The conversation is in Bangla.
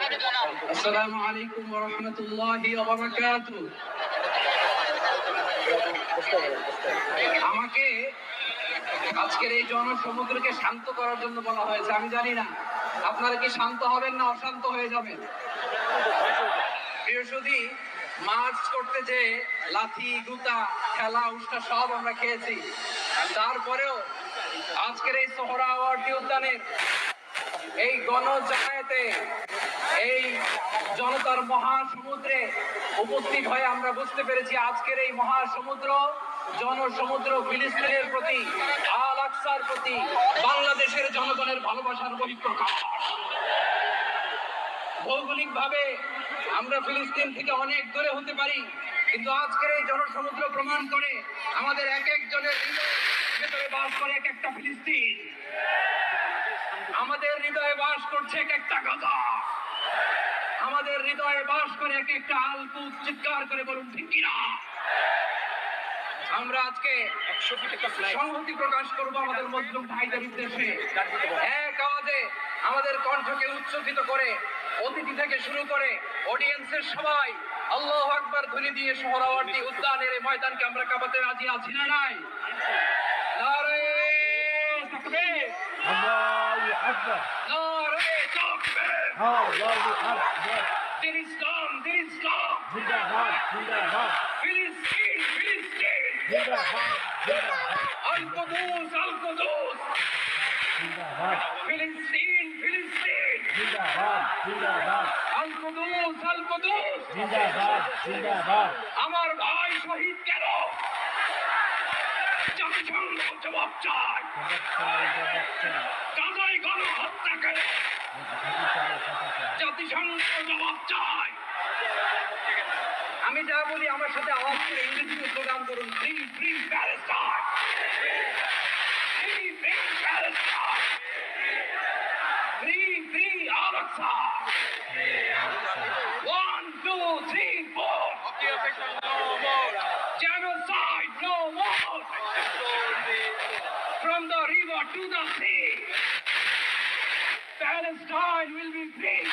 আসসালামু আলাইকুম ওয়া রাহমাতুল্লাহি ওয়া বারাকাতুহু। আমাকে আজকের এই জনসমুদ্রকে শান্ত করার জন্য বলা হয়েছে। আমি জানি না আপনারা কি শান্ত হবেন না অশান্ত হয়ে যাবেন। বৃহস্পতি মার্চ করতে যে লাথি গুতা খেলা উষ্টা সব আমরা খেয়েছি, তারপরেও আজকের এই সোহরাওয়ার্দী উদ্যানের এই গণজামায়াতে এই জনতার মহাসমুদ্রে উপস্থিত হয়ে আমরা বুঝতে পেরেছি আজকের এই মহাসমুদ্র জনসমুদ্র ফিলিস্তিনের প্রতি, আল আকসার প্রতি বাংলাদেশের জনগণের ভালোবাসার বহিঃপ্রকাশ। ভৌগোলিক ভাবে আমরা ফিলিস্তিন থেকে অনেক দূরে হতে পারি, কিন্তু আজকের এই জনসমুদ্র প্রমাণ করে আমাদের এক একজনের ভেতরে বাস করে এক একটা ফিলিস্তিন, আমাদের হৃদয়ে বাস করছে এক একটা গাজা, আমাদের হৃদয়ে বাস করে এক একটা আলকুদ। চিৎকার করে বলুন ঠিক কিনা। আমরা আজকে সংহতি প্রকাশ করব আমাদের মুসলিম ভাইদের উদ্দেশ্যে। এক আওয়াজে আমাদের কণ্ঠকে উচ্চকিত করে অতিথি থেকে শুরু করে অডিয়েন্সের সবাই আল্লাহু আকবার ধ্বনি দিয়ে সোহরাওয়ার্দী উদ্যানের এই ময়দানকে আমরা কাঁপাতে রাজি আছি না নাই? নারে তাকবীর, আল্লাহু আকবার, নারে তাকবীর, আল্লাহু আকবার। দিন ইসলাম, দিন ইসলাম, জিন্দাবাদ, জিন্দাবাদ। ফিলিস্তিন, ফিলিস্তিন, জিন্দাবাদ, জিন্দাবাদ। আল কুদুস, আল কুদুস, জিন্দাবাদ। ফিলিস্তিন, ফিলিস্তিন, জিন্দাবাদ, জিন্দাবাদ। আল কুদুস, আল কুদুস, জিন্দাবাদ, জিন্দাবাদ। আমার ভাই শহীদ কেন? জাতিসংঘ জবাব চায়, গাজায় গণহত্যা করে জাতিসংঘ জবাব চায়। আমি যা বলি আমার সাথে আওয়াজ করে ইংরেজিতে স্লোগান করুন, free free Palestine, free free Palestine, free free Al Aqsa. 1 2 3 4 genocide no more, from the river to the sea Palestine will be free.